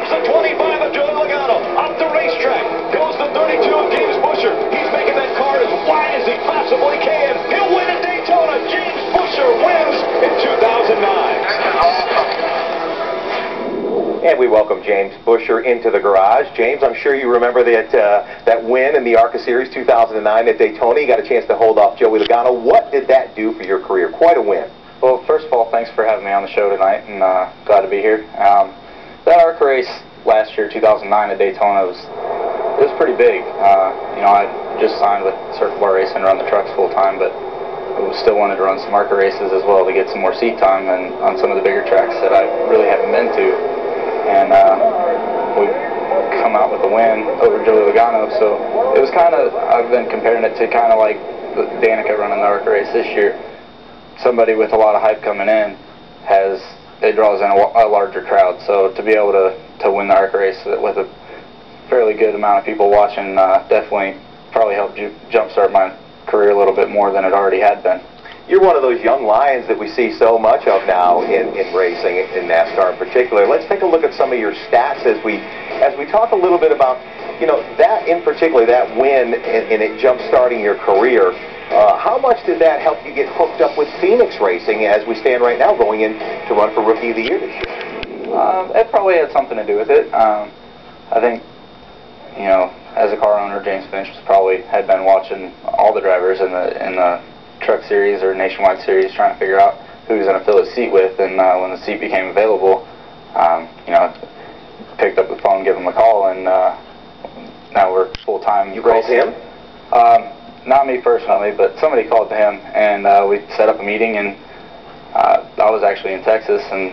Here's the 25 of Joey Logano. Up the racetrack goes the 32 of James Buescher. He's making that car as wide as he possibly can. He'll win at Daytona. James Buescher wins in 2009. And we welcome James Buescher into the garage. James, I'm sure you remember that win in the ARCA Series 2009 at Daytona. You got a chance to hold off Joey Logano. What did that do for your career? Quite a win. Well, first of all, thanks for having me on the show tonight, and glad to be here. That ARCA race last year, 2009 at Daytona, it was pretty big. I just signed with Circle Bar Racing to run the trucks full time, but I still wanted to run some ARCA races as well to get some more seat time and on some of the bigger tracks that I really haven't been to. And we come out with a win over Joey Logano, so it was kind of, I've been comparing it to kind of like Danica running the ARCA race this year. Somebody with a lot of hype coming in it draws in a larger crowd, so to be able to win the ARCA race with a fairly good amount of people watching definitely probably helped jumpstart my career a little bit more than it already had been. You're one of those young lions that we see so much of now in racing, in NASCAR in particular. Let's take a look at some of your stats as we talk a little bit about, that in particular, that win and it jump-starting your career. How much did that help you get hooked up with Phoenix racing as we stand right now going in to run for Rookie of the Year this year? It probably had something to do with it. I think, as a car owner, James Finch had been watching all the drivers in the Truck Series or Nationwide Series, trying to figure out who he was going to fill his seat with, and when the seat became available, picked up the phone, gave him a call, and now we're full-time racing. You called him? Not me personally, but somebody called to him, and we set up a meeting, and I was actually in Texas, and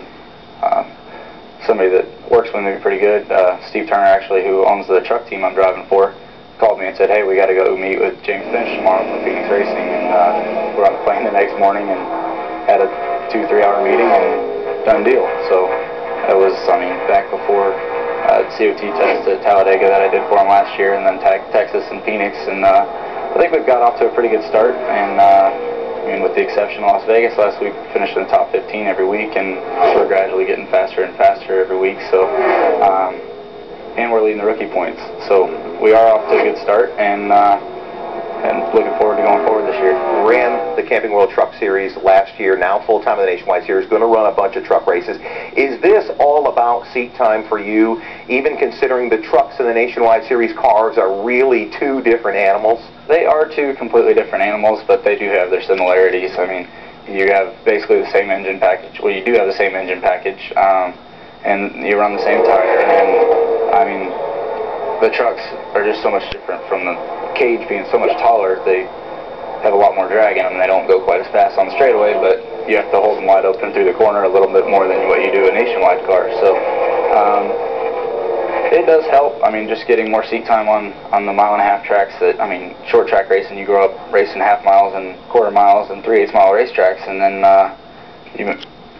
somebody that works with me pretty good, Steve Turner actually, who owns the truck team I'm driving for, called me and said, hey, we got to go meet with James Finch tomorrow for Phoenix Racing, and we're on the plane the next morning and had a 2-3 hour meeting and done deal. So it was, back before COT test at Talladega that I did for him last year, and then Texas and Phoenix, and I think we've got off to a pretty good start, and with the exception of Las Vegas last week, we finished in the top 15 every week, and we're gradually getting faster and faster every week, so and we're leading the rookie points. So we are off to a good start, and looking forward to going forward this year. Ran the Camping World Truck Series last year, now full-time in the Nationwide Series, going to run a bunch of truck races. Is this all about seat time for you, even considering the trucks in the Nationwide Series cars are really two different animals? They are two completely different animals, but they do have their similarities. You have basically the same engine package. Well, you do have the same engine package, and you run the same tire, and the trucks are just so much different from the cage being so much taller. They have a lot more drag in them. They don't go quite as fast on the straightaway, but you have to hold them wide open through the corner a little bit more than what you do a Nationwide car. So it does help. Just getting more seat time on the mile-and-a-half tracks that, short track racing, you grow up racing half miles and quarter miles and 3/8 mile racetracks, and then you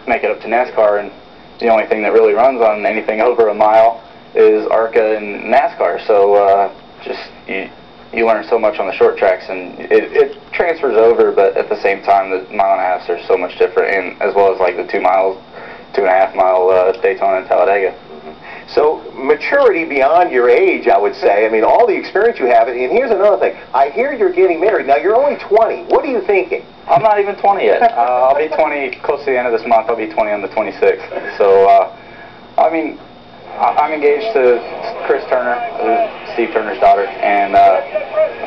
make it up to NASCAR, and the only thing that really runs on anything over a mile is ARCA and NASCAR. So you learn so much on the short tracks, and it transfers over, but at the same time, the mile-and-a-halves are so much different, and as well as like the 2.5 mile Daytona and Talladega. So maturity beyond your age, I would say. All the experience you have, and here's another thing. I hear you're getting married. Now, you're only 20. What are you thinking? I'm not even 20 yet. I'll be 20 close to the end of this month. I'll be 20 on the 26th. So, I'm engaged to Chris Turner, who's Steve Turner's daughter, and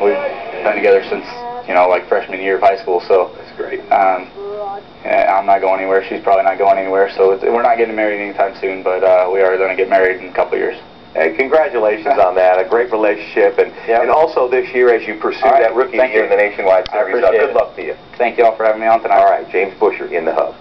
we've been together since, like freshman year of high school. So that's great. I'm not going anywhere. She's probably not going anywhere. So we're not getting married anytime soon, but we are going to get married in a couple years. Hey, congratulations on that. A great relationship, and also this year as you pursue that rookie year in the Nationwide Series. Good luck to you. Thank you all for having me on tonight. All right, James Buescher in the hub.